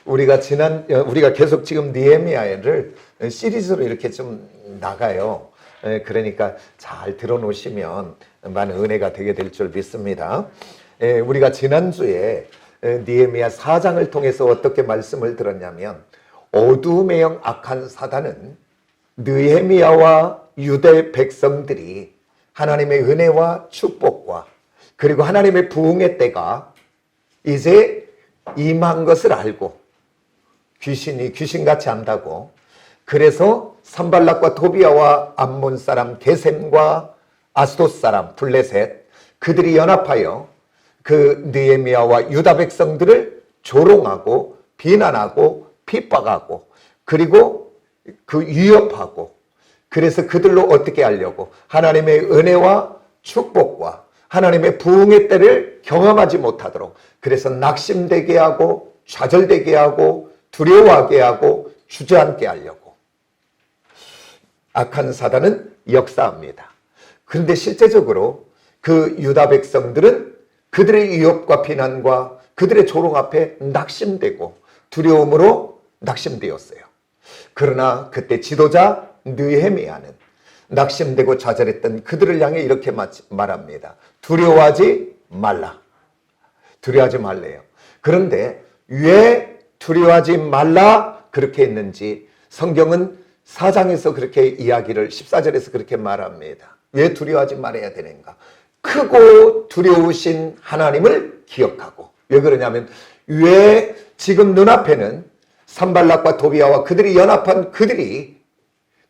우리가 계속 지금 느헤미야를 시리즈로 이렇게 좀 나가요. 그러니까 잘 들어놓으시면 많은 은혜가 되게 될 줄 믿습니다. 우리가 지난주에 느헤미야 4장을 통해서 어떻게 말씀을 들었냐면, 어두움의 영 악한 사단은 느헤미야와 유대 백성들이 하나님의 은혜와 축복과 그리고 하나님의 부흥의 때가 이제 임한 것을 알고, 귀신이 귀신같이 안다고, 그래서 산발락과 도비아와 암몬 사람 게셈과 아스돗 사람 블레셋, 그들이 연합하여 그 느헤미야와 유다 백성들을 조롱하고 비난하고 핍박하고 그리고 그 위협하고, 그래서 그들로 어떻게 하려고, 하나님의 은혜와 축복과 하나님의 부흥의 때를 경험하지 못하도록, 그래서 낙심되게 하고 좌절되게 하고 두려워하게 하고 주저앉게 하려고 악한 사단은 역사합니다. 그런데 실제적으로 그 유다 백성들은 그들의 위협과 비난과 그들의 조롱 앞에 낙심되고 두려움으로 낙심되었어요. 그러나 그때 지도자 느헤미야는 낙심되고 좌절했던 그들을 향해 이렇게 말합니다. 두려워하지 말라. 두려워하지 말래요. 그런데 왜 두려워하지 말라 그렇게 했는지 성경은 4장에서 그렇게 이야기를, 14절에서 그렇게 말합니다. 왜 두려워하지 말아야 되는가? 크고 두려우신 하나님을 기억하고. 왜 그러냐면, 왜 지금 눈앞에는 산발락과 도비아와 그들이 연합한 그들이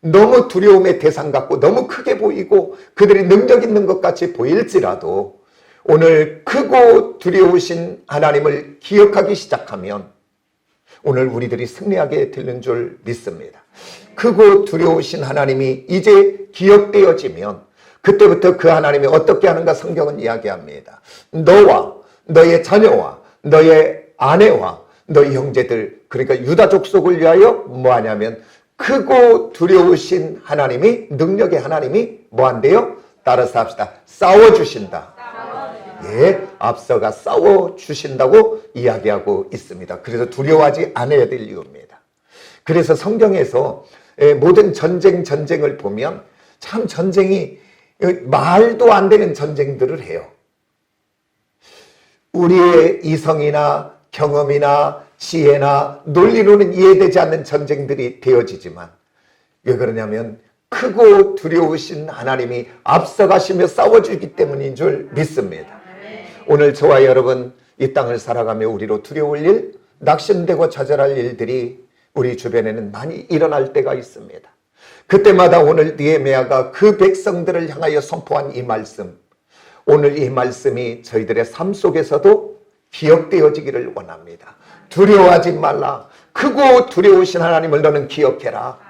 너무 두려움의 대상 같고 너무 크게 보이고 그들이 능력 있는 것 같이 보일지라도, 오늘 크고 두려우신 하나님을 기억하기 시작하면 오늘 우리들이 승리하게 되는 줄 믿습니다. 크고 두려우신 하나님이 이제 기억되어지면 그때부터 그 하나님이 어떻게 하는가 성경은 이야기합니다. 너와 너의 자녀와 너의 아내와 너희 형제들, 그러니까 유다 족속을 위하여 뭐 하냐면, 크고 두려우신 하나님이, 능력의 하나님이 뭐 한대요? 따라서 합시다. 싸워주신다. 예, 앞서가 싸워주신다고 이야기하고 있습니다. 그래서 두려워하지 않아야 될 이유입니다. 그래서 성경에서 모든 전쟁을 보면 참 전쟁이 말도 안 되는 전쟁들을 해요. 우리의 이성이나 경험이나 지혜나 논리로는 이해되지 않는 전쟁들이 되어지지만, 왜 그러냐면 크고 두려우신 하나님이 앞서가시며 싸워주기 때문인 줄 믿습니다. 오늘 저와 여러분 이 땅을 살아가며 우리로 두려울 일, 낙심되고 좌절할 일들이 우리 주변에는 많이 일어날 때가 있습니다. 그때마다 오늘 느헤미야가 그 백성들을 향하여 선포한 이 말씀, 오늘 이 말씀이 저희들의 삶 속에서도 기억되어지기를 원합니다. 두려워하지 말라. 크고 두려우신 하나님을 너는 기억해라.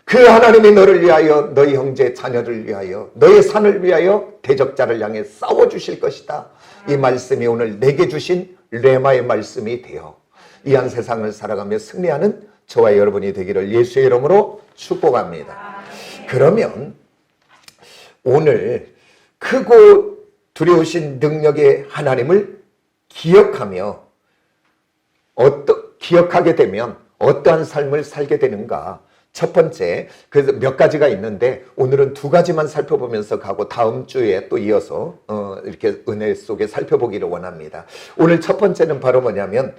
그 하나님이 너를 위하여, 너희 형제 자녀를 위하여, 너의 산을 위하여 대적자를 향해 싸워주실 것이다. 이 말씀이 오늘 내게 주신 레마의 말씀이 되어 이 한 세상을 살아가며 승리하는 저와 여러분이 되기를 예수의 이름으로 축복합니다. 그러면 오늘 크고 두려우신 능력의 하나님을 기억하며 기억하게 되면 어떠한 삶을 살게 되는가? 첫 번째, 그래서 몇 가지가 있는데 오늘은 두 가지만 살펴보면서 가고 다음 주에 또 이어서 이렇게 은혜 속에 살펴보기를 원합니다. 오늘 첫 번째는 바로 뭐냐면,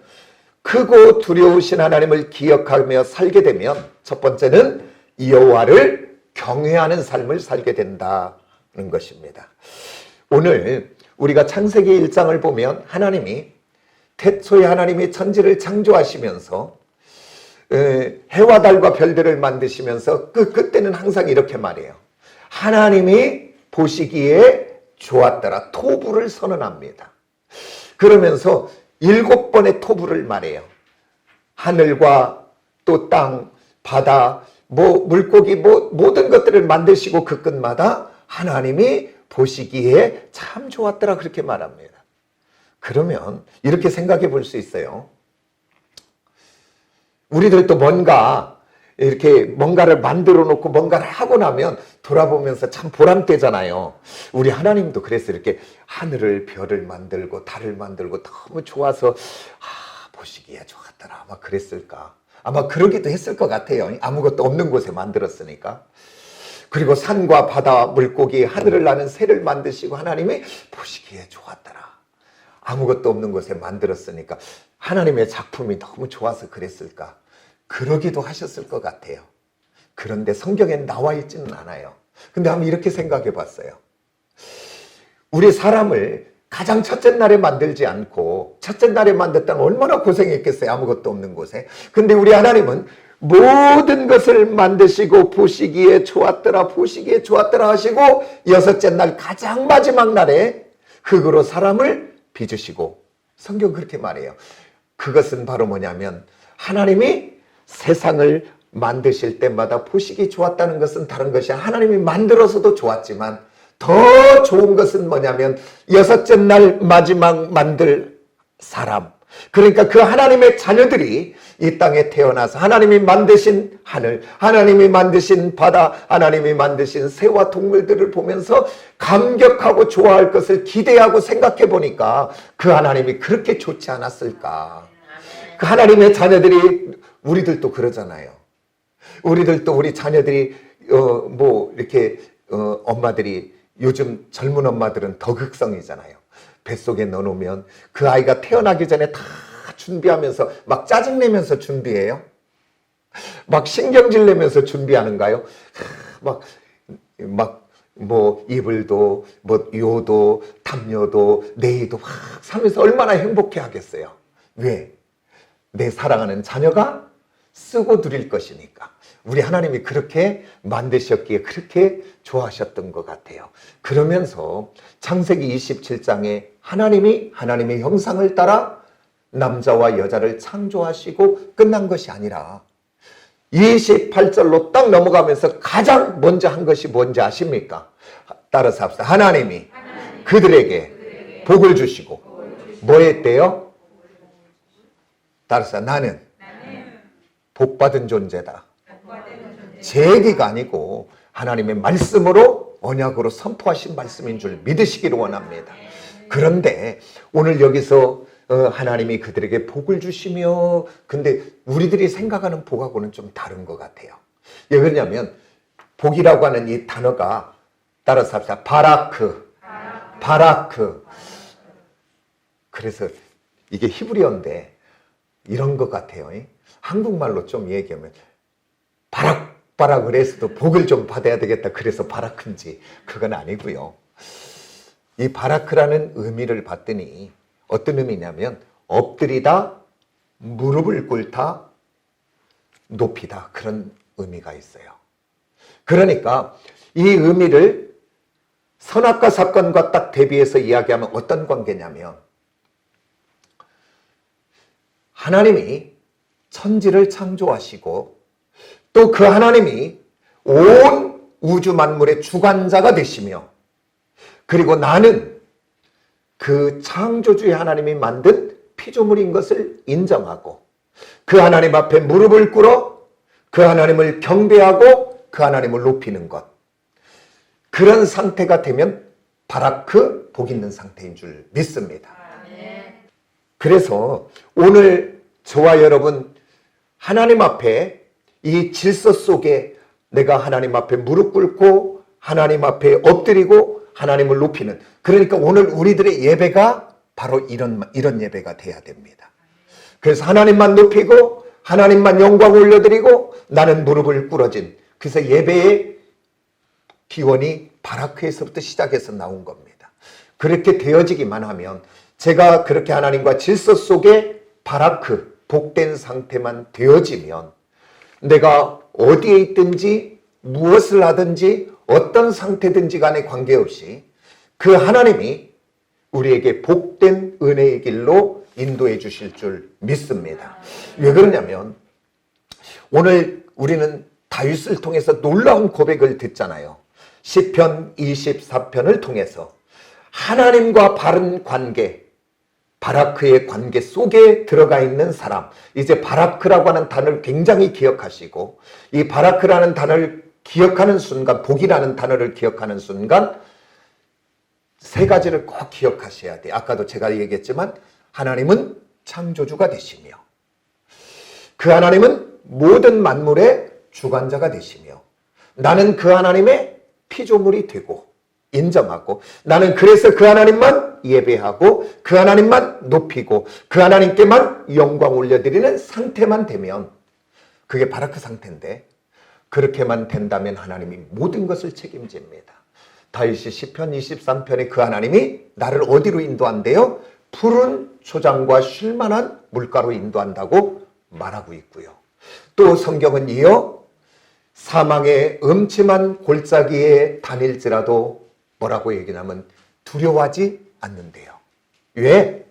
크고 두려우신 하나님을 기억하며 살게 되면 첫 번째는 여호와를 경외하는 삶을 살게 된다는 것입니다. 오늘 우리가 창세기 1장을 보면 하나님이, 태초에 하나님이 천지를 창조하시면서 해와 달과 별들을 만드시면서 그때는 항상 이렇게 말해요. 하나님이 보시기에 좋았더라. 토부를 선언합니다. 그러면서 7번의 토부를 말해요. 하늘과 또 땅, 바다, 물고기, 모든 것들을 만드시고 그 끝마다 하나님이 보시기에 참 좋았더라 그렇게 말합니다. 그러면 이렇게 생각해 볼 수 있어요. 우리들도 뭔가를 만들어 놓고 뭔가를 하고 나면 돌아보면서 참 보람되잖아요. 우리 하나님도 그래서 이렇게 하늘을, 별을 만들고 달을 만들고 너무 좋아서 보시기에 좋았더라. 아마 그랬을까? 아마 그러기도 했을 것 같아요. 아무것도 없는 곳에 만들었으니까. 그리고 산과 바다, 물고기, 하늘을 나는 새를 만드시고 하나님이 보시기에 좋았더라. 아무것도 없는 곳에 만들었으니까 하나님의 작품이 너무 좋아서 그랬을까? 그러기도 하셨을 것 같아요. 그런데 성경에 나와 있지는 않아요. 근데 한번 이렇게 생각해 봤어요. 우리 사람을 가장 첫째 날에 만들지 않고 첫째 날에 만들었다면 얼마나 고생했겠어요. 아무것도 없는 곳에. 근데 우리 하나님은 모든 것을 만드시고 보시기에 좋았더라 보시기에 좋았더라 하시고 여섯째 날 가장 마지막 날에 흙으로 사람을 빚으시고 성경 그렇게 말해요. 그것은 바로 뭐냐면 하나님이 세상을 만드실 때마다 보시기 좋았다는 것은 다른 것이 하나님이 만들어서도 좋았지만 더 좋은 것은 뭐냐면 여섯째 날 마지막 만들 사람, 그러니까 그 하나님의 자녀들이 이 땅에 태어나서 하나님이 만드신 하늘, 하나님이 만드신 바다, 하나님이 만드신 새와 동물들을 보면서 감격하고 좋아할 것을 기대하고 생각해 보니까 그 하나님이 그렇게 좋지 않았을까. 그 하나님의 자녀들이, 우리들도 그러잖아요. 우리들도 우리 자녀들이 이렇게 엄마들이, 요즘 젊은 엄마들은 더 극성이잖아요. 뱃속에 넣어놓으면 그 아이가 태어나기 전에 다 준비하면서 막 짜증내면서 준비해요? 막 신경질 내면서 준비하는가요? 뭐 이불도 뭐 요도 담요도 네이도 막 사면서 얼마나 행복해 하겠어요. 왜? 내 사랑하는 자녀가 쓰고 누릴 것이니까. 우리 하나님이 그렇게 만드셨기에 그렇게 좋아하셨던 것 같아요. 그러면서 창세기 27장에 하나님이 하나님의 형상을 따라 남자와 여자를 창조하시고 끝난 것이 아니라 28절로 딱 넘어가면서 가장 먼저 한 것이 뭔지 아십니까? 따라서 합시다. 하나님이 그들에게 복을 주시고 뭐 했대요? 따라서 나는 복받은 존재다. 제 얘기가 아니고 하나님의 말씀으로 언약으로 선포하신 말씀인 줄 믿으시기를 원합니다. 그런데 오늘 여기서 하나님이 그들에게 복을 주시며, 근데 우리들이 생각하는 복하고는 좀 다른 것 같아요. 왜 그러냐면 복이라고 하는 이 단어가 따라서 합시다. 바라크. 그래서 이게 히브리어인데 이런 것 같아요. 한국말로 좀 얘기하면 바락 그래서도 복을 좀 받아야 되겠다 그래서 바라크인지 그건 아니고요. 이 바라크라는 의미를 봤더니 어떤 의미냐면 엎드리다, 무릎을 꿇다, 높이다, 그런 의미가 있어요. 그러니까 이 의미를 선악과 사건과 딱 대비해서 이야기하면 어떤 관계냐면 하나님이 천지를 창조하시고 또 그 하나님이 온 우주 만물의 주관자가 되시며, 그리고 나는 그 창조주의 하나님이 만든 피조물인 것을 인정하고 그 하나님 앞에 무릎을 꿇어 그 하나님을 경배하고 그 하나님을 높이는 것, 그런 상태가 되면 바라크, 복 있는 상태인 줄 믿습니다. 그래서 오늘 저와 여러분 하나님 앞에 이 질서 속에 내가 하나님 앞에 무릎 꿇고 하나님 앞에 엎드리고 하나님을 높이는, 그러니까 오늘 우리들의 예배가 바로 이런 예배가 돼야 됩니다. 그래서 하나님만 높이고 하나님만 영광 올려드리고 나는 무릎을 꿇어진, 그래서 예배의 기원이 바라크에서부터 시작해서 나온 겁니다. 그렇게 되어지기만 하면, 제가 그렇게 하나님과 질서 속에 바라크, 복된 상태만 되어지면 내가 어디에 있든지 무엇을 하든지 어떤 상태든지 간에 관계없이 그 하나님이 우리에게 복된 은혜의 길로 인도해 주실 줄 믿습니다. 왜 그러냐면 오늘 우리는 다윗을 통해서 놀라운 고백을 듣잖아요. 시편 24편을 통해서 하나님과 바른 관계, 바라크의 관계 속에 들어가 있는 사람, 이제 바라크라고 하는 단어를 굉장히 기억하시고, 이 바라크라는 단어를 기억하는 순간, 복이라는 단어를 기억하는 순간 세 가지를 꼭 기억하셔야 돼요. 아까도 제가 얘기했지만 하나님은 창조주가 되시며 그 하나님은 모든 만물의 주관자가 되시며 나는 그 하나님의 피조물이 되고 인정하고 나는 그래서 그 하나님만 예배하고 그 하나님만 높이고 그 하나님께만 영광 올려드리는 상태만 되면 그게 바라크 상태인데 그렇게만 된다면 하나님이 모든 것을 책임집니다. 다윗이 시편 23편에 그 하나님이 나를 어디로 인도한대요? 푸른 초장과 쉴만한 물가로 인도한다고 말하고 있고요. 또 성경은 이어 사망의 음침한 골짜기에 다닐지라도 뭐라고 얘기하면 두려워하지 않는데요. 왜?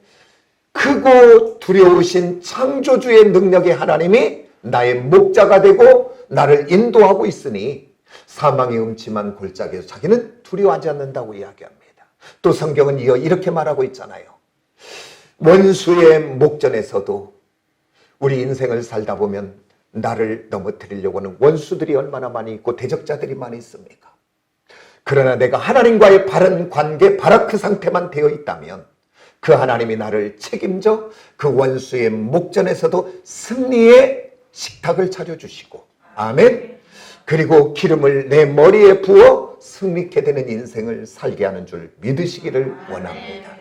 크고 두려우신 창조주의 능력의 하나님이 나의 목자가 되고 나를 인도하고 있으니 사망의 음침한 골짜기에서 자기는 두려워하지 않는다고 이야기합니다. 또 성경은 이어 이렇게 말하고 있잖아요. 원수의 목전에서도 우리 인생을 살다 보면 나를 넘어뜨리려고 하는 원수들이 얼마나 많이 있고 대적자들이 많이 있습니까? 그러나 내가 하나님과의 바른 관계, 바라크 상태만 되어 있다면 그 하나님이 나를 책임져 그 원수의 목전에서도 승리의 식탁을 차려주시고 아멘. 그리고 기름을 내 머리에 부어 승리케 되는 인생을 살게 하는 줄 믿으시기를 원합니다.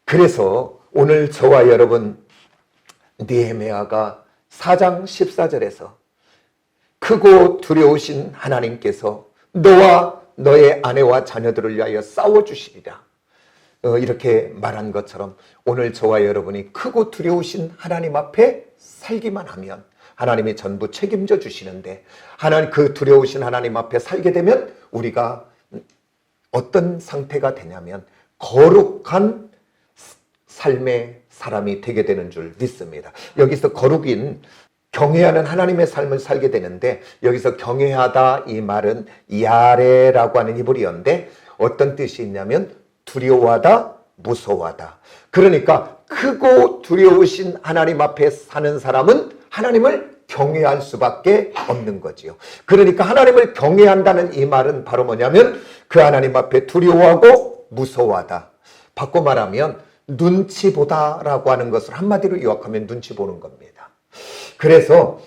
그래서 오늘 저와 여러분 느헤미야가 4장 14절에서 크고 두려우신 하나님께서 너와 너의 아내와 자녀들을 위하여 싸워주시리라 이렇게 말한 것처럼 오늘 저와 여러분이 크고 두려우신 하나님 앞에 살기만 하면 하나님이 전부 책임져 주시는데 하나님 그 두려우신 하나님 앞에 살게 되면 우리가 어떤 상태가 되냐면 거룩한 삶의 사람이 되게 되는 줄 믿습니다. 여기서 거룩인 경외하는 하나님의 삶을 살게 되는데 여기서 경외하다 이 말은 야레라고 하는 히브리어인데 어떤 뜻이 있냐면 두려워하다, 무서워하다. 그러니까 크고 두려우신 하나님 앞에 사는 사람은 하나님을 경외할 수밖에 없는 거지요. 그러니까 하나님을 경외한다는 이 말은 바로 뭐냐면 그 하나님 앞에 두려워하고 무서워하다. 바꿔 말하면 눈치 보다라고 하는 것을 한마디로 요약하면 눈치 보는 겁니다. 그래서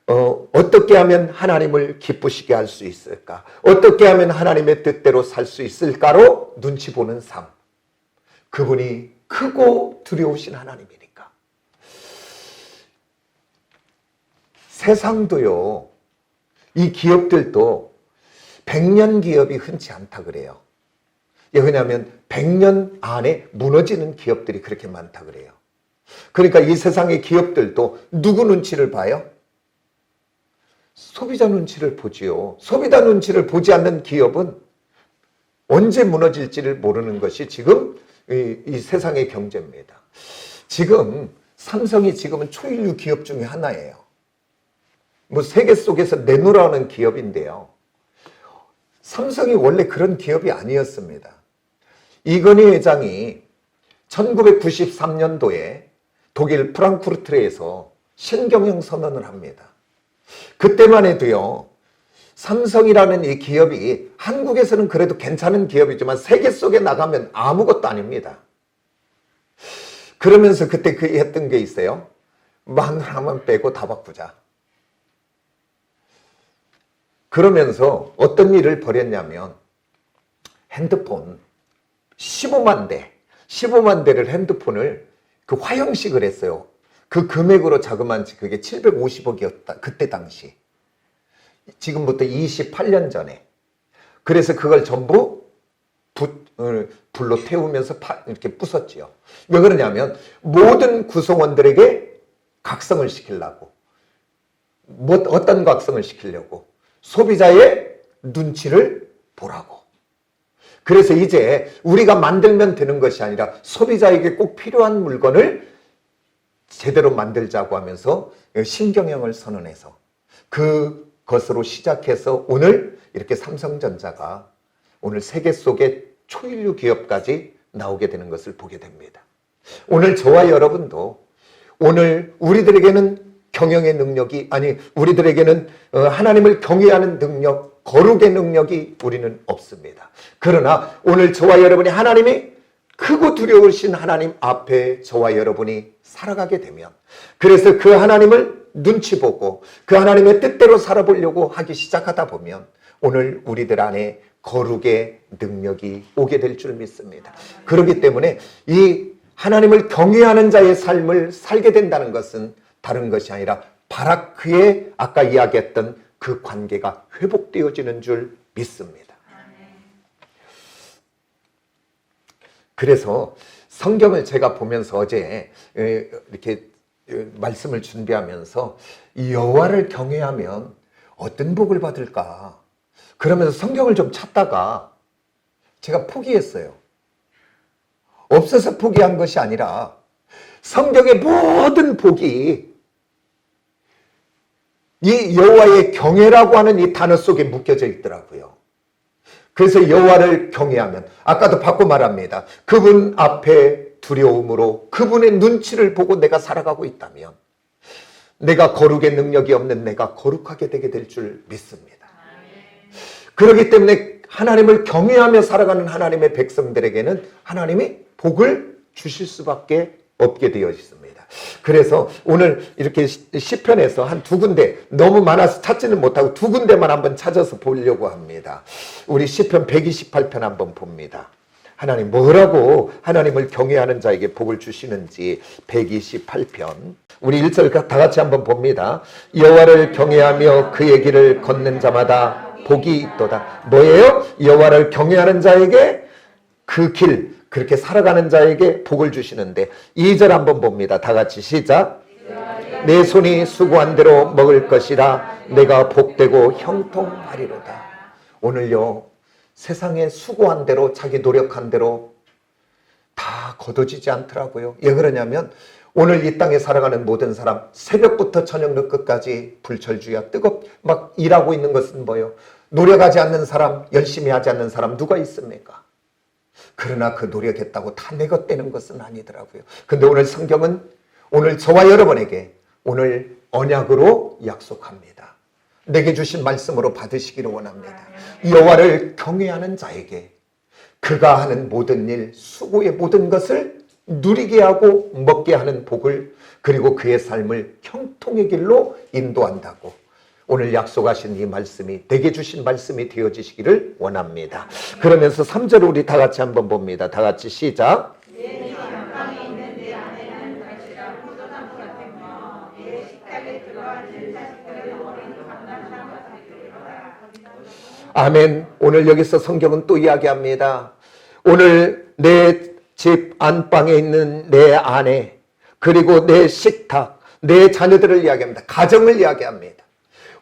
어떻게 하면 하나님을 기쁘시게 할 수 있을까? 어떻게 하면 하나님의 뜻대로 살 수 있을까로 눈치 보는 삶. 그분이 크고 두려우신 하나님이니까. 세상도요, 이 기업들도 100년 기업이 흔치 않다 그래요. 왜냐하면 100년 안에 무너지는 기업들이 그렇게 많다 그래요. 그러니까 이 세상의 기업들도 누구 눈치를 봐요? 소비자 눈치를 보지요. 소비자 눈치를 보지 않는 기업은 언제 무너질지를 모르는 것이 지금 이 세상의 경제입니다. 지금 삼성이 지금은 초일류 기업 중에 하나예요. 뭐 세계 속에서 내놓으라는 기업인데요. 삼성이 원래 그런 기업이 아니었습니다. 이건희 회장이 1993년도에 독일 프랑크푸르트에서 신경영 선언을 합니다. 그때만 해도요, 삼성이라는 이 기업이 한국에서는 그래도 괜찮은 기업이지만 세계 속에 나가면 아무것도 아닙니다. 그러면서 그때 했던 게 있어요. 마늘 하나만 빼고 다 바꾸자. 그러면서 어떤 일을 벌였냐면 핸드폰 15만 대를 핸드폰을 그 화형식을 했어요. 그 금액으로 자그만치 그게 750억이었다. 그때 당시. 지금부터 28년 전에. 그래서 그걸 전부 불로 태우면서 이렇게 부쉈지요. 왜 그러냐면 모든 구성원들에게 각성을 시키려고. 어떤 각성을 시키려고? 소비자의 눈치를 보라고. 그래서 이제 우리가 만들면 되는 것이 아니라 소비자에게 꼭 필요한 물건을 제대로 만들자고 하면서 신경영을 선언해서 그것으로 시작해서 오늘 이렇게 삼성전자가 오늘 세계 속의 초일류 기업까지 나오게 되는 것을 보게 됩니다. 오늘 저와 여러분도 오늘 우리들에게는 경영의 능력이 우리들에게는 하나님을 경외하는 능력, 거룩의 능력이 우리는 없습니다. 그러나 오늘 저와 여러분이 하나님이 크고 두려우신 하나님 앞에 저와 여러분이 살아가게 되면, 그래서 그 하나님을 눈치 보고 그 하나님의 뜻대로 살아보려고 하기 시작하다 보면 오늘 우리들 안에 거룩의 능력이 오게 될 줄 믿습니다. 그렇기 때문에 이 하나님을 경외하는 자의 삶을 살게 된다는 것은 다른 것이 아니라 바라크의 아까 이야기했던 그 관계가 회복되어지는 줄 믿습니다. 그래서 성경을 제가 보면서 어제 이렇게 말씀을 준비하면서 여호와를 경외하면 어떤 복을 받을까? 그러면서 성경을 좀 찾다가 제가 포기했어요. 없어서 포기한 것이 아니라 성경의 모든 복이 이 여호와의 경외라고 하는 이 단어 속에 묶여져 있더라고요. 그래서 여호와를 경외하면, 아까도 바꿔 말합니다. 그분 앞에 두려움으로 그분의 눈치를 보고 내가 살아가고 있다면 내가 거룩의 능력이 없는 내가 거룩하게 되게 될 줄 믿습니다. 그렇기 때문에 하나님을 경외하며 살아가는 하나님의 백성들에게는 하나님이 복을 주실 수밖에 없게 되어 있습니다. 그래서 오늘 이렇게 시편에서 한 두 군데, 너무 많아서 찾지는 못하고 두 군데만 한번 찾아서 보려고 합니다. 우리 시편 128편 한번 봅니다. 하나님 뭐라고 하나님을 경외하는 자에게 복을 주시는지. 128편 우리 1절 다 같이 한번 봅니다. 여호와를 경외하며 그의 길을 걷는 자마다 복이 있도다. 뭐예요? 여호와를 경외하는 자에게 그 길, 그렇게 살아가는 자에게 복을 주시는데 2절 한번 봅니다. 다 같이 시작. 내 손이 수고한 대로 먹을 것이라 내가 복되고 형통하리로다. 오늘요, 세상에 수고한 대로, 자기 노력한 대로 다 거둬지지 않더라고요. 왜 그러냐면 오늘 이 땅에 살아가는 모든 사람 새벽부터 저녁 끝까지 불철주야 막 일하고 있는 것은 뭐예요? 노력하지 않는 사람, 열심히 하지 않는 사람 누가 있습니까? 그러나 그 노력했다고 다 내 것 되는 것은 아니더라고요. 근데 오늘 성경은 오늘 저와 여러분에게 오늘 언약으로 약속합니다. 내게 주신 말씀으로 받으시기를 원합니다. 여호와를 경외하는 자에게 그가 하는 모든 일, 수고의 모든 것을 누리게 하고 먹게 하는 복을, 그리고 그의 삶을 형통의 길로 인도한다고 오늘 약속하신 이 말씀이, 내게 주신 말씀이 되어지시기를 원합니다. 그러면서 3절 우리 다 같이 한번 봅니다. 다 같이 시작. 내 안방에 있는 내 아내는 갈치가 포도나무 같으며 내 식탁에 들어간 내 자식들은 어린 감람나무 같으리로다. 아멘. 오늘 여기서 성경은 또 이야기합니다. 오늘 내 집 안방에 있는 내 아내, 그리고 내 식탁, 내 자녀들을 이야기합니다. 가정을 이야기합니다.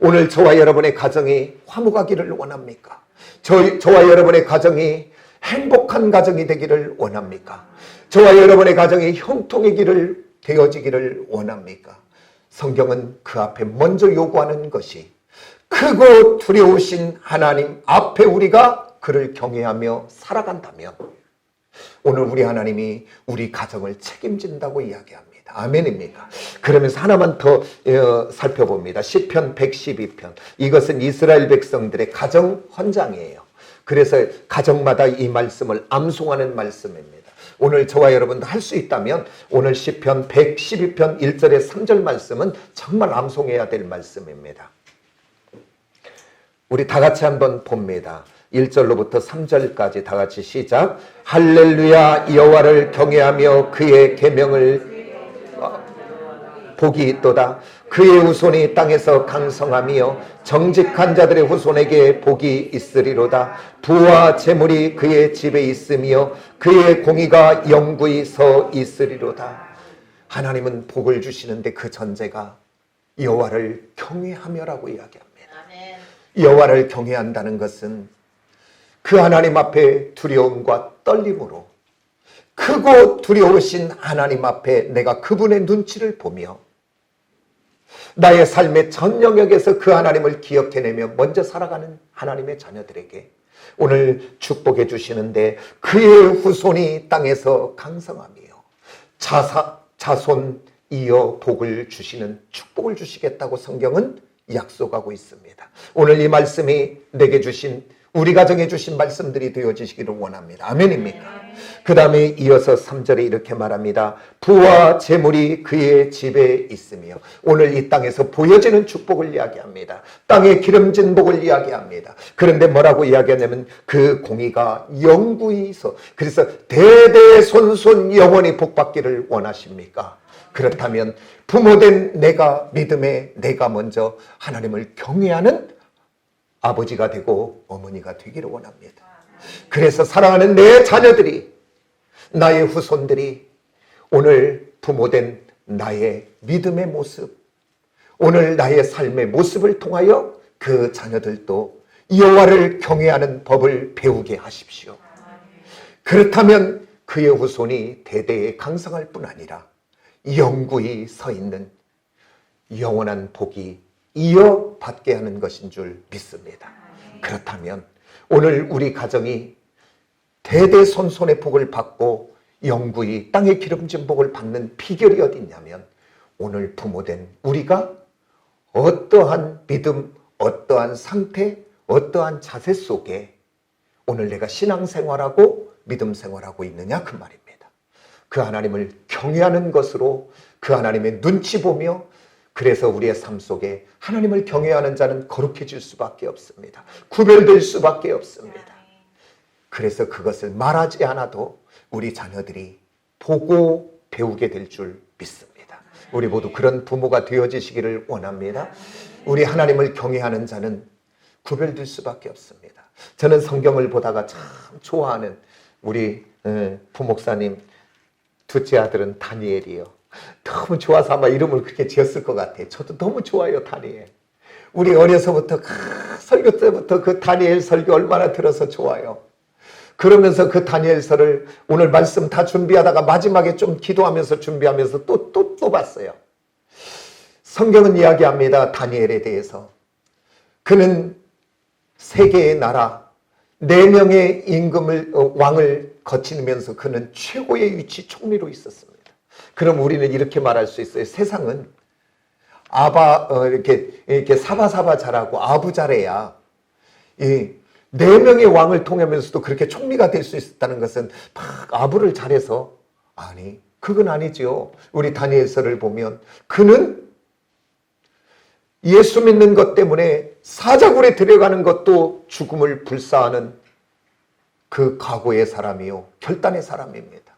오늘 저와 여러분의 가정이 화목하기를 원합니까? 저와 여러분의 가정이 행복한 가정이 되기를 원합니까? 저와 여러분의 가정이 형통의 길을 되어지기를 원합니까? 성경은 그 앞에 먼저 요구하는 것이 크고 두려우신 하나님 앞에 우리가 그를 경외하며 살아간다면 오늘 우리 하나님이 우리 가정을 책임진다고 이야기합니다. 아멘입니까? 그러면서 하나만 더 살펴봅니다. 시편 112편. 이것은 이스라엘 백성들의 가정 헌장이에요. 그래서 가정마다 이 말씀을 암송하는 말씀입니다. 오늘 저와 여러분도 할 수 있다면 오늘 시편 112편 1절에 3절 말씀은 정말 암송해야 될 말씀입니다. 우리 다 같이 한번 봅니다. 1절로부터 3절까지 다 같이 시작. 할렐루야. 여호와를 경외하며 그의 계명을 복이 있도다. 그의 후손이 땅에서 강성하며 정직한 자들의 후손에게 복이 있으리로다. 부와 재물이 그의 집에 있으며 그의 공의가 영구히 서 있으리로다. 하나님은 복을 주시는데 그 전제가 여호와를 경외하며라고 이야기합니다. 여호와를 경외한다는 것은 그 하나님 앞에 두려움과 떨림으로 크고 두려우신 하나님 앞에 내가 그분의 눈치를 보며 나의 삶의 전 영역에서 그 하나님을 기억해내며 먼저 살아가는 하나님의 자녀들에게 오늘 축복해 주시는데 그의 후손이 땅에서 강성하며 자손 이어 복을 주시는 축복을 주시겠다고 성경은 약속하고 있습니다. 오늘 이 말씀이 내게 주신, 우리 가정에 주신 말씀들이 되어지시기를 원합니다. 아멘입니까? 그 다음에 이어서 3절에 이렇게 말합니다. 부와 재물이 그의 집에 있으며, 오늘 이 땅에서 보여지는 축복을 이야기합니다. 땅에 기름진 복을 이야기합니다. 그런데 뭐라고 이야기하냐면 그 공의가 영구히 있어. 그래서 대대손손 영원히 복받기를 원하십니까? 그렇다면 부모된 내가, 믿음의 내가 먼저 하나님을 경외하는 아버지가 되고 어머니가 되기를 원합니다. 그래서 사랑하는 내 자녀들이, 나의 후손들이 오늘 부모된 나의 믿음의 모습, 오늘 나의 삶의 모습을 통하여 그 자녀들도 여호와를 경외하는 법을 배우게 하십시오. 그렇다면 그의 후손이 대대에 강성할 뿐 아니라 영구히 서 있는 영원한 복이 이어받게 하는 것인 줄 믿습니다. 그렇다면 오늘 우리 가정이 대대손손의 복을 받고 영구히 땅의 기름진 복을 받는 비결이 어디 있냐면, 오늘 부모된 우리가 어떠한 믿음, 어떠한 상태, 어떠한 자세 속에 오늘 내가 신앙생활하고 믿음생활하고 있느냐 그 말입니다. 그 하나님을 경외하는 것으로 그 하나님의 눈치 보며, 그래서 우리의 삶 속에 하나님을 경외하는 자는 거룩해질 수밖에 없습니다. 구별될 수밖에 없습니다. 그래서 그것을 말하지 않아도 우리 자녀들이 보고 배우게 될 줄 믿습니다. 우리 모두 그런 부모가 되어지시기를 원합니다. 우리 하나님을 경외하는 자는 구별될 수밖에 없습니다. 저는 성경을 보다가 참 좋아하는 우리 부목사님 둘째 아들은 다니엘이에요. 너무 좋아서 아마 이름을 그렇게 지었을 것 같아요. 저도 너무 좋아요, 다니엘. 우리 어려서부터 설교 때부터 그 다니엘 설교 얼마나 들어서 좋아요. 그러면서 그 다니엘서를 오늘 말씀 다 준비하다가 마지막에 좀 기도하면서 준비하면서 또 봤어요. 성경은 이야기합니다. 다니엘에 대해서. 그는 세 개의 나라, 4명의 왕을 거치면서 그는 최고의 위치 총리로 있었습니다. 그럼 우리는 이렇게 말할 수 있어요. 세상은 이렇게 사바사바 잘하고 아부 잘해야 4명의 왕을 통하면서도 그렇게 총리가 될 수 있었다는 것은 막 아부를 잘해서, 아니 그건 아니죠. 우리 다니엘서를 보면 그는 예수 믿는 것 때문에 사자굴에 들어가는 것도 죽음을 불사하는 그 각오의 사람이요 결단의 사람입니다.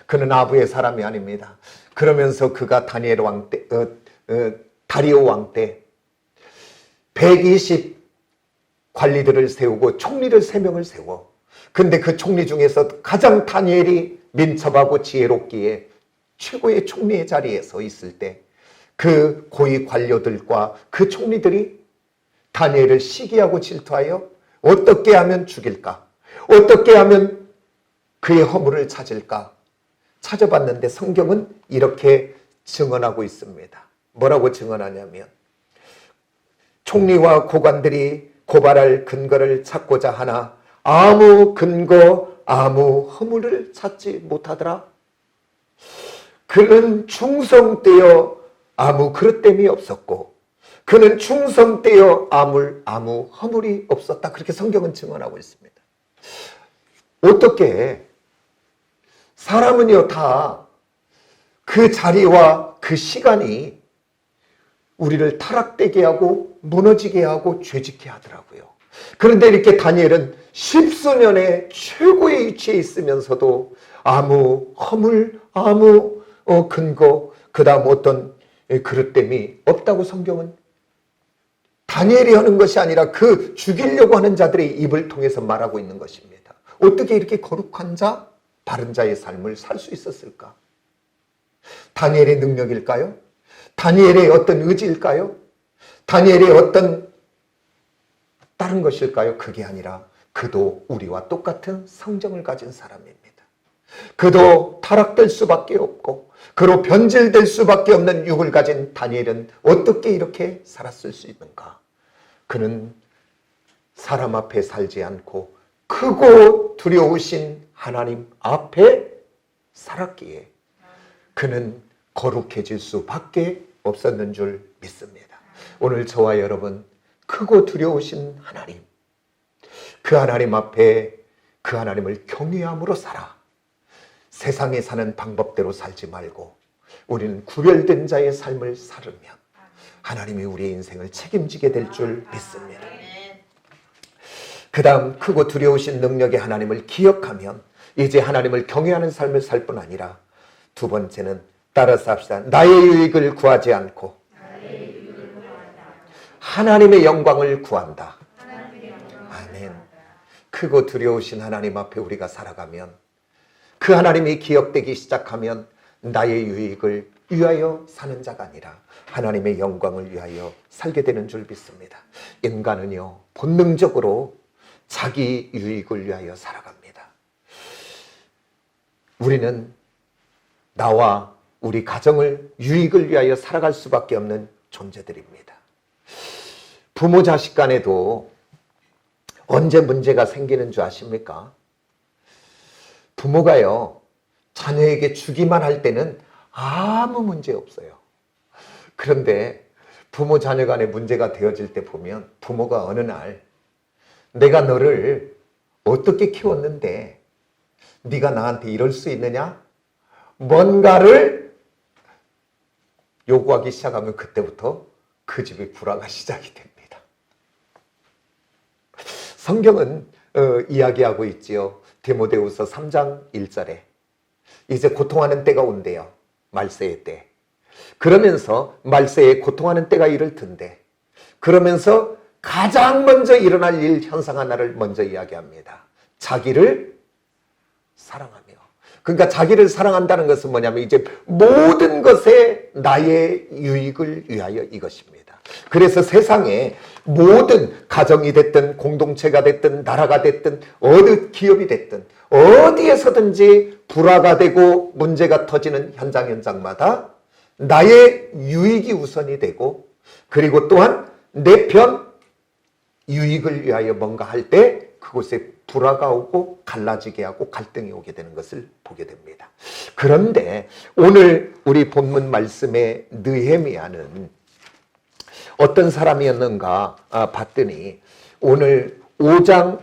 그는 아부의 사람이 아닙니다. 그러면서 그가 다니엘 왕 때, 다리오 왕 때 120 관리들을 세우고 총리를 3명을 세워. 근데 그 총리 중에서 가장 다니엘이 민첩하고 지혜롭기에 최고의 총리의 자리에 서 있을 때 그 고위 관료들과 그 총리들이 다니엘을 시기하고 질투하여 어떻게 하면 죽일까? 어떻게 하면 그의 허물을 찾을까? 찾아봤는데 성경은 이렇게 증언하고 있습니다. 뭐라고 증언하냐면, 총리와 고관들이 고발할 근거를 찾고자 하나 아무 근거, 아무 허물을 찾지 못하더라. 그는 충성되어 아무 그릇됨이 없었고 그는 충성되어 아무 허물이 없었다. 그렇게 성경은 증언하고 있습니다. 어떻게 사람은요 다 그 자리와 그 시간이 우리를 타락되게 하고 무너지게 하고 죄짓게 하더라고요. 그런데 이렇게 다니엘은 십수년의 최고의 위치에 있으면서도 아무 허물, 아무 근거, 그 다음 어떤 그릇됨이 없다고 성경은 다니엘이 하는 것이 아니라 그 죽이려고 하는 자들의 입을 통해서 말하고 있는 것입니다. 어떻게 이렇게 거룩한 자, 바른 자의 삶을 살 수 있었을까? 다니엘의 능력일까요? 다니엘의 어떤 의지일까요? 다니엘의 어떤 다른 것일까요? 그게 아니라 그도 우리와 똑같은 성정을 가진 사람입니다. 그도 타락될 수밖에 없고 그로 변질될 수밖에 없는 육을 가진 다니엘은 어떻게 이렇게 살았을 수 있는가? 그는 사람 앞에 살지 않고 크고 두려우신 하나님 앞에 살았기에 그는 거룩해질 수밖에 없었는 줄 믿습니다. 오늘 저와 여러분, 크고 두려우신 하나님, 그 하나님 앞에 그 하나님을 경외함으로 살아 세상에 사는 방법대로 살지 말고 우리는 구별된 자의 삶을 살으면 하나님이 우리의 인생을 책임지게 될 줄 믿습니다. 그 다음 크고 두려우신 능력의 하나님을 기억하면 이제 하나님을 경외하는 삶을 살 뿐 아니라 두 번째는 따라서 합시다. 나의 유익을 구하지 않고 하나님의 영광을 구한다. 아멘. 크고 두려우신 하나님 앞에 우리가 살아가면 그 하나님이 기억되기 시작하면 나의 유익을 위하여 사는 자가 아니라 하나님의 영광을 위하여 살게 되는 줄 믿습니다. 인간은요, 본능적으로 자기 유익을 위하여 살아갑니다. 우리는 나와 우리 가정을 유익을 위하여 살아갈 수밖에 없는 존재들입니다. 부모 자식 간에도 언제 문제가 생기는 줄 아십니까? 부모가요, 자녀에게 주기만 할 때는 아무 문제 없어요. 그런데 부모 자녀 간에 문제가 되어질 때 보면 부모가 어느 날 내가 너를 어떻게 키웠는데 네가 나한테 이럴 수 있느냐? 뭔가를 요구하기 시작하면 그때부터 그 집의 불화가 시작이 됩니다. 성경은 이야기하고 있지요. 디모데후서 3장 1절에 이제 고통하는 때가 온대요. 말세의 때. 그러면서 말세에 고통하는 때가 이를 텐데 그러면서 가장 먼저 일어날 일 현상 하나를 먼저 이야기합니다. 자기를 사랑하며. 그러니까 자기를 사랑한다는 것은 뭐냐면 이제 모든 것에 나의 유익을 위하여 이것입니다. 그래서 세상에 모든 가정이 됐든 공동체가 됐든 나라가 됐든 어느 기업이 됐든 어디에서든지 불화가 되고 문제가 터지는 현장마다 나의 유익이 우선이 되고 그리고 또한 내 편 유익을 위하여 뭔가 할 때 그곳에 불화가 오고 갈라지게 하고 갈등이 오게 되는 것을 보게 됩니다. 그런데 오늘 우리 본문 말씀의 느헤미야는 어떤 사람이었는가 봤더니 오늘 5장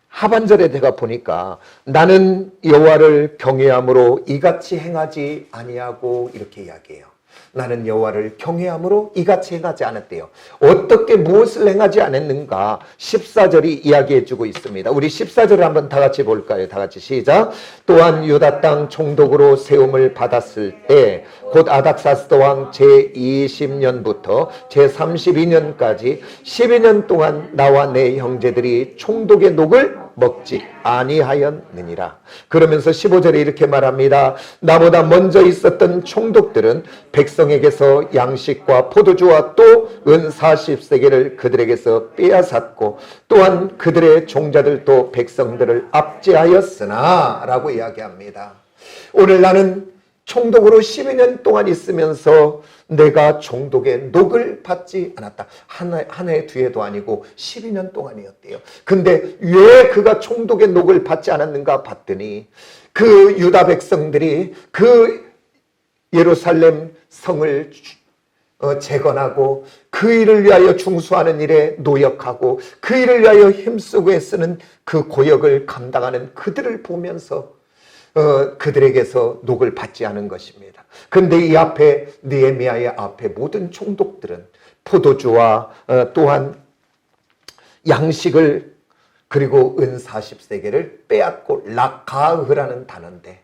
하반절에 제가 보니까 나는 여호와를 경외함으로 이같이 행하지 아니하고 이렇게 이야기해요. 나는 여호와를 경외함으로 이같이 행하지 않았대요. 어떻게 무엇을 행하지 않았는가 14절이 이야기해주고 있습니다. 우리 14절을 한번 다 같이 볼까요? 다 같이 시작. 또한 유다 땅 총독으로 세움을 받았을 때 곧 아닥사스다 왕 제20년부터 제32년까지 12년 동안 나와 내 형제들이 총독의 녹을 먹지 아니하였느니라. 그러면서 15절에 이렇게 말합니다. 나보다 먼저 있었던 총독들은 백성에게서 양식과 포도주와 또 은 40세겔을 그들에게서 빼앗았고 또한 그들의 종자들도 백성들을 압제하였으나 라고 이야기합니다. 오늘 나는 총독으로 12년 동안 있으면서 내가 총독의 녹을 받지 않았다. 한 해 뒤에도 아니고 12년 동안이었대요. 근데 왜 그가 총독의 녹을 받지 않았는가 봤더니 그 유다 백성들이 그 예루살렘 성을 재건하고 그 일을 위하여 중수하는 일에 노력하고 그 일을 위하여 힘쓰고 애쓰는 그 고역을 감당하는 그들을 보면서 그들에게서 녹을 받지 않은 것입니다. 그런데 이 앞에 느헤미야의 앞에 모든 총독들은 포도주와 또한 양식을 그리고 은 40세겔을 빼앗고 락가흐라는 단어인데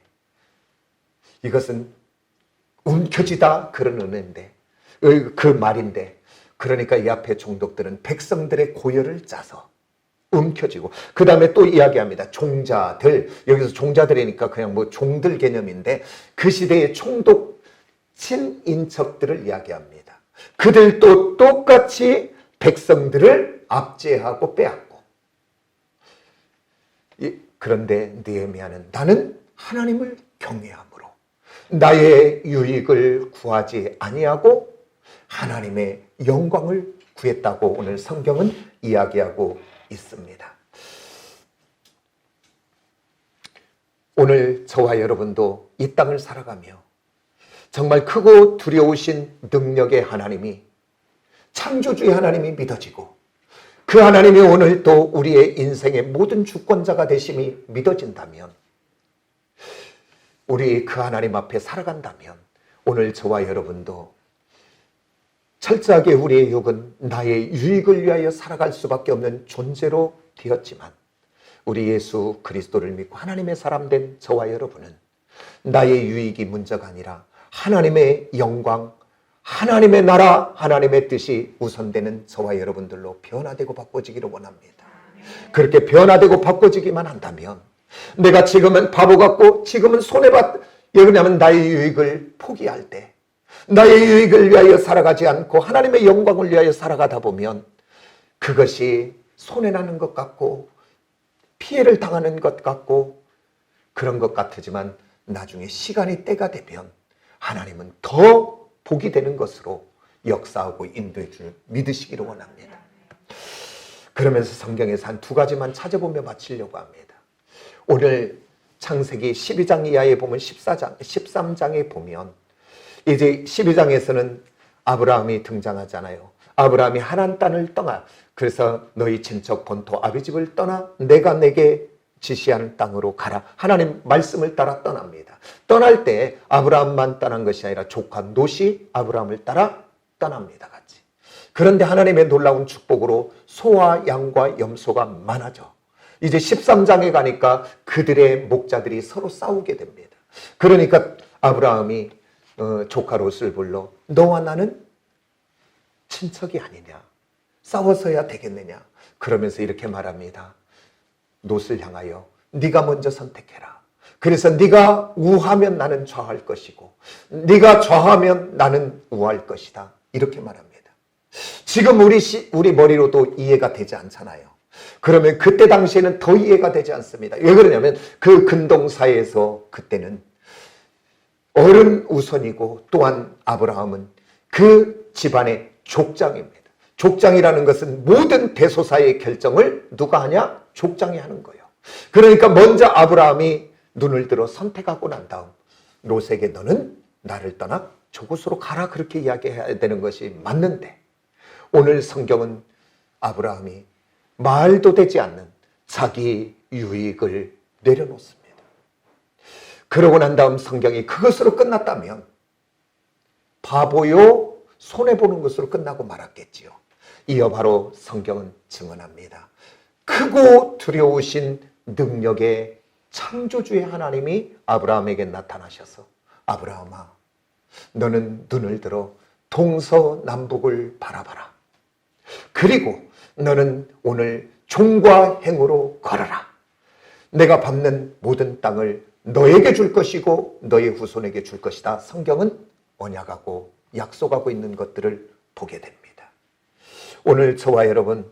이것은 움켜쥐다 그런 은혜인데 그 말인데 그러니까 이 앞에 총독들은 백성들의 고열을 짜서 움켜쥐고 그 다음에 또 이야기합니다. 종자들, 여기서 종자들이니까 그냥 뭐 종들 개념인데 그 시대의 총독 친인척들을 이야기합니다. 그들도 똑같이 백성들을 압제하고 빼앗고 그런데 느헤미야는 나는 하나님을 경외함으로 나의 유익을 구하지 아니하고 하나님의 영광을 구했다고 오늘 성경은 이야기하고 있습니다. 오늘 저와 여러분도 이 땅을 살아가며 정말 크고 두려우신 능력의 하나님이 창조주의 하나님이 믿어지고 그 하나님이 오늘 또 우리의 인생의 모든 주권자가 되심이 믿어진다면 우리 그 하나님 앞에 살아간다면 오늘 저와 여러분도 철저하게 우리의 육은 나의 유익을 위하여 살아갈 수밖에 없는 존재로 되었지만 우리 예수 그리스도를 믿고 하나님의 사람 된 저와 여러분은 나의 유익이 문제가 아니라 하나님의 영광, 하나님의 나라, 하나님의 뜻이 우선되는 저와 여러분들로 변화되고 바꿔지기를 원합니다. 그렇게 변화되고 바꿔지기만 한다면 내가 지금은 바보 같고 지금은 손해받, 왜 그러냐면 나의 유익을 포기할 때 나의 유익을 위하여 살아가지 않고 하나님의 영광을 위하여 살아가다 보면 그것이 손해나는 것 같고 피해를 당하는 것 같고 그런 것 같으지만 나중에 시간이 때가 되면 하나님은 더 복이 되는 것으로 역사하고 인도해 줄 믿으시기를 원합니다. 그러면서 성경에서 한 두 가지만 찾아보며 마치려고 합니다. 오늘 창세기 12장 이하에 보면 13장에 보면 이제 12장에서는 아브라함이 등장하잖아요. 아브라함이 하나님 땅을 떠나, 그래서 너희 친척 본토 아비집을 떠나 내가 내게 지시하는 땅으로 가라. 하나님 말씀을 따라 떠납니다. 떠날 때 아브라함만 떠난 것이 아니라 조카 롯이 아브라함을 따라 떠납니다. 같이. 그런데 하나님의 놀라운 축복으로 소와 양과 염소가 많아져. 이제 13장에 가니까 그들의 목자들이 서로 싸우게 됩니다. 그러니까 아브라함이 조카 롯을 불러 너와 나는 친척이 아니냐, 싸워서야 되겠느냐, 그러면서 이렇게 말합니다. 롯을 향하여 네가 먼저 선택해라. 그래서 네가 우하면 나는 좌할 것이고 네가 좌하면 나는 우할 것이다. 이렇게 말합니다. 지금 우리 머리로도 이해가 되지 않잖아요. 그러면 그때 당시에는 더 이해가 되지 않습니다. 왜 그러냐면 그 근동사에서 그때는 어른 우선이고 또한 아브라함은 그 집안의 족장입니다. 족장이라는 것은 모든 대소사의 결정을 누가 하냐? 족장이 하는 거예요. 그러니까 먼저 아브라함이 눈을 들어 선택하고 난 다음 롯에게 너는 나를 떠나 저곳으로 가라 그렇게 이야기해야 되는 것이 맞는데 오늘 성경은 아브라함이 말도 되지 않는 자기 유익을 내려놓습니다. 그러고 난 다음 성경이 그것으로 끝났다면 바보요 손해보는 것으로 끝나고 말았겠지요. 이어 바로 성경은 증언합니다. 크고 두려우신 능력의 창조주의 하나님이 아브라함에게 나타나셔서 아브라함아 너는 눈을 들어 동서남북을 바라봐라. 그리고 너는 오늘 종과 행으로 걸어라. 내가 밟는 모든 땅을 너에게 줄 것이고 너의 후손에게 줄 것이다. 성경은 언약하고 약속하고 있는 것들을 보게 됩니다. 오늘 저와 여러분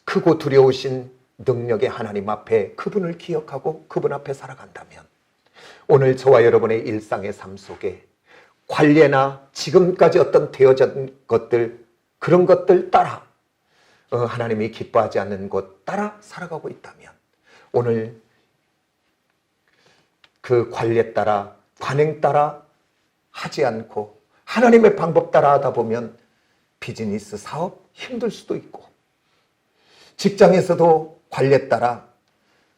크고 두려우신 능력의 하나님 앞에 그분을 기억하고 그분 앞에 살아간다면 오늘 저와 여러분의 일상의 삶 속에 관례나 지금까지 어떤 되어진 것들 그런 것들 따라 하나님이 기뻐하지 않는 것 따라 살아가고 있다면 오늘 그 관례 따라 관행 따라 하지 않고 하나님의 방법 따라 하다 보면 비즈니스 사업 힘들 수도 있고 직장에서도 관례 따라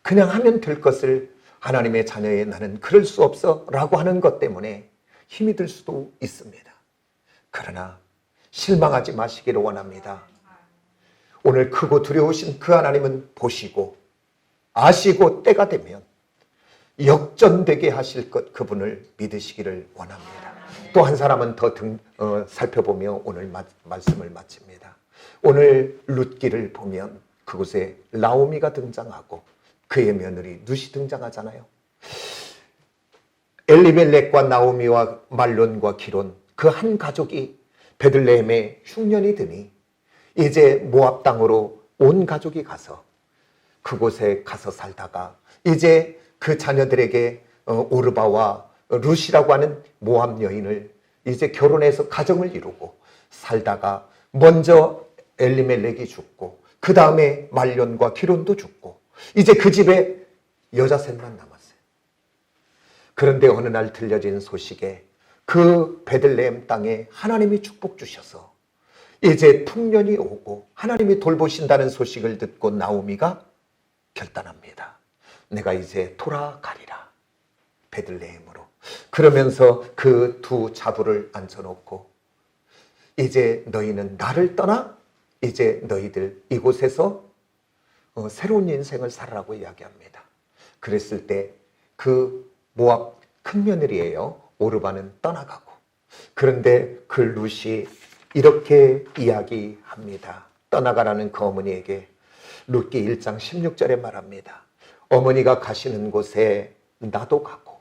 그냥 하면 될 것을 하나님의 자녀의 나는 그럴 수 없어 라고 하는 것 때문에 힘이 들 수도 있습니다. 그러나 실망하지 마시기를 원합니다. 오늘 크고 두려우신 그 하나님은 보시고 아시고 때가 되면 역전되게 하실 것 그분을 믿으시기를 원합니다. 또 한 사람은 더 살펴보며 오늘 말씀을 마칩니다. 오늘 룻기를 보면 그곳에 나오미가 등장하고 그의 며느리 룻이 등장하잖아요. 엘리멜렉과 나오미와 말론과 기론 그 한 가족이 베들레헴에 흉년이 드니 이제 모압 땅으로 온 가족이 가서 그곳에 가서 살다가 이제 그 자녀들에게 오르바와 룻이라고 하는 모압 여인을 이제 결혼해서 가정을 이루고 살다가 먼저 엘리멜렉이 죽고 그 다음에 말론과 기론도 죽고 이제 그 집에 여자 셋만 남았어요. 그런데 어느 날 들려진 소식에 그 베들레헴 땅에 하나님이 축복 주셔서 이제 풍년이 오고 하나님이 돌보신다는 소식을 듣고 나오미가 결단합니다. 내가 이제 돌아가리라. 베들레헴으로. 그러면서 그 두 자부를 앉혀놓고 이제 너희는 나를 떠나 이제 너희들 이곳에서 새로운 인생을 살아라고 이야기합니다. 그랬을 때 그 모압 큰 며느리예요. 오르바는 떠나가고, 그런데 그 룻이 이렇게 이야기합니다. 떠나가라는 그 어머니에게 룻기 1장 16절에 말합니다. 어머니가 가시는 곳에 나도 가고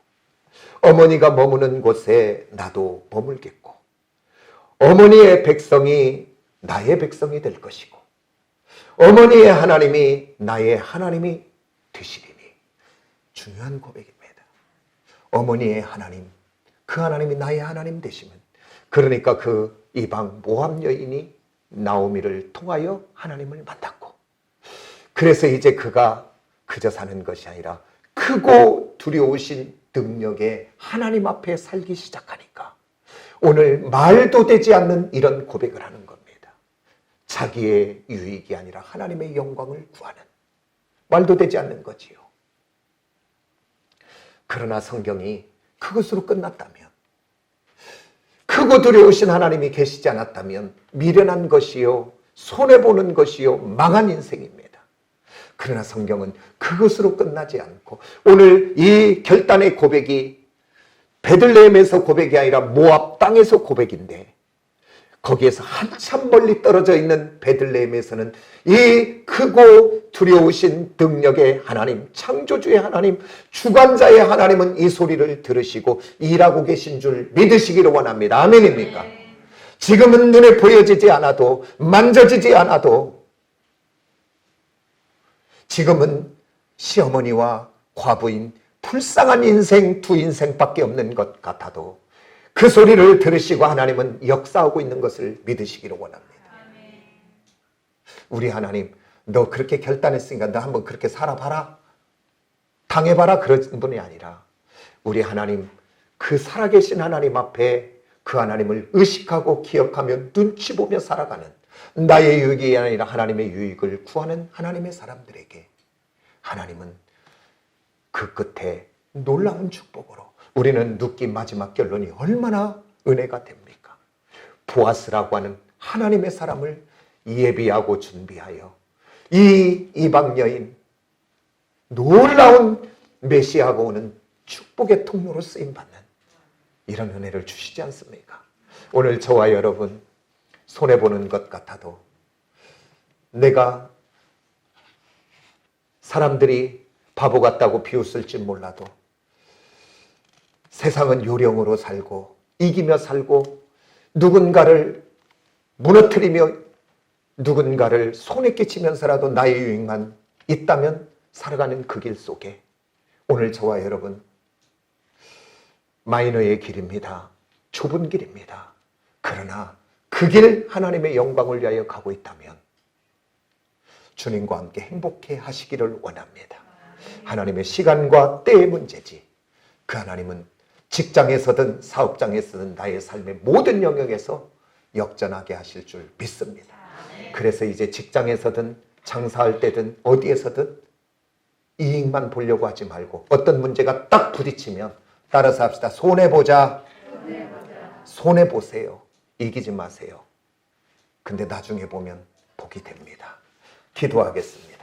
어머니가 머무는 곳에 나도 머물겠고 어머니의 백성이 나의 백성이 될 것이고 어머니의 하나님이 나의 하나님이 되시리니. 중요한 고백입니다. 어머니의 하나님, 그 하나님이 나의 하나님 되시면, 그러니까 그 이방 모압 여인이 나오미를 통하여 하나님을 만났고, 그래서 이제 그가 그저 사는 것이 아니라 크고 두려우신 능력의 하나님 앞에 살기 시작하니까 오늘 말도 되지 않는 이런 고백을 하는 겁니다. 자기의 유익이 아니라 하나님의 영광을 구하는, 말도 되지 않는 거지요. 그러나 성경이 그것으로 끝났다면, 크고 두려우신 하나님이 계시지 않았다면 미련한 것이요, 손해보는 것이요, 망한 인생입니다. 그러나 성경은 그것으로 끝나지 않고 오늘 이 결단의 고백이 베들레헴에서 고백이 아니라 모압 땅에서 고백인데, 거기에서 한참 멀리 떨어져 있는 베들레헴에서는 이 크고 두려우신 능력의 하나님, 창조주의 하나님, 주관자의 하나님은 이 소리를 들으시고 일하고 계신 줄 믿으시기를 원합니다. 아멘입니까? 지금은 눈에 보여지지 않아도, 만져지지 않아도, 지금은 시어머니와 과부인 불쌍한 인생 두 인생밖에 없는 것 같아도 그 소리를 들으시고 하나님은 역사하고 있는 것을 믿으시기를 원합니다. 우리 하나님, 너 그렇게 결단했으니까 너 한번 그렇게 살아봐라, 당해봐라, 그런 분이 아니라 우리 하나님, 그 살아계신 하나님 앞에 그 하나님을 의식하고 기억하며 눈치 보며 살아가는, 나의 유익이 아니라 하나님의 유익을 구하는 하나님의 사람들에게 하나님은 그 끝에 놀라운 축복으로, 우리는 룻기 마지막 결론이 얼마나 은혜가 됩니까? 보아스라고 하는 하나님의 사람을 예비하고 준비하여 이 이방 여인, 놀라운 메시아가 오는 축복의 통로로 쓰임받는 이런 은혜를 주시지 않습니까? 오늘 저와 여러분 손해보는 것 같아도, 내가 사람들이 바보 같다고 비웃을지 몰라도 세상은 요령으로 살고 이기며 살고 누군가를 무너뜨리며 누군가를 손에 끼치면서라도 나의 유익만 있다면 살아가는 그 길 속에 오늘 저와 여러분 마이너의 길입니다. 좁은 길입니다. 그러나 그 길 하나님의 영광을 위하여 가고 있다면 주님과 함께 행복해 하시기를 원합니다. 하나님의 시간과 때의 문제지, 그 하나님은 직장에서든 사업장에서든 나의 삶의 모든 영역에서 역전하게 하실 줄 믿습니다. 그래서 이제 직장에서든 장사할 때든 어디에서든 이익만 보려고 하지 말고, 어떤 문제가 딱 부딪히면 따라서 합시다. 손해보자. 손해보세요. 이기지 마세요. 근데 나중에 보면 복이 됩니다. 기도하겠습니다.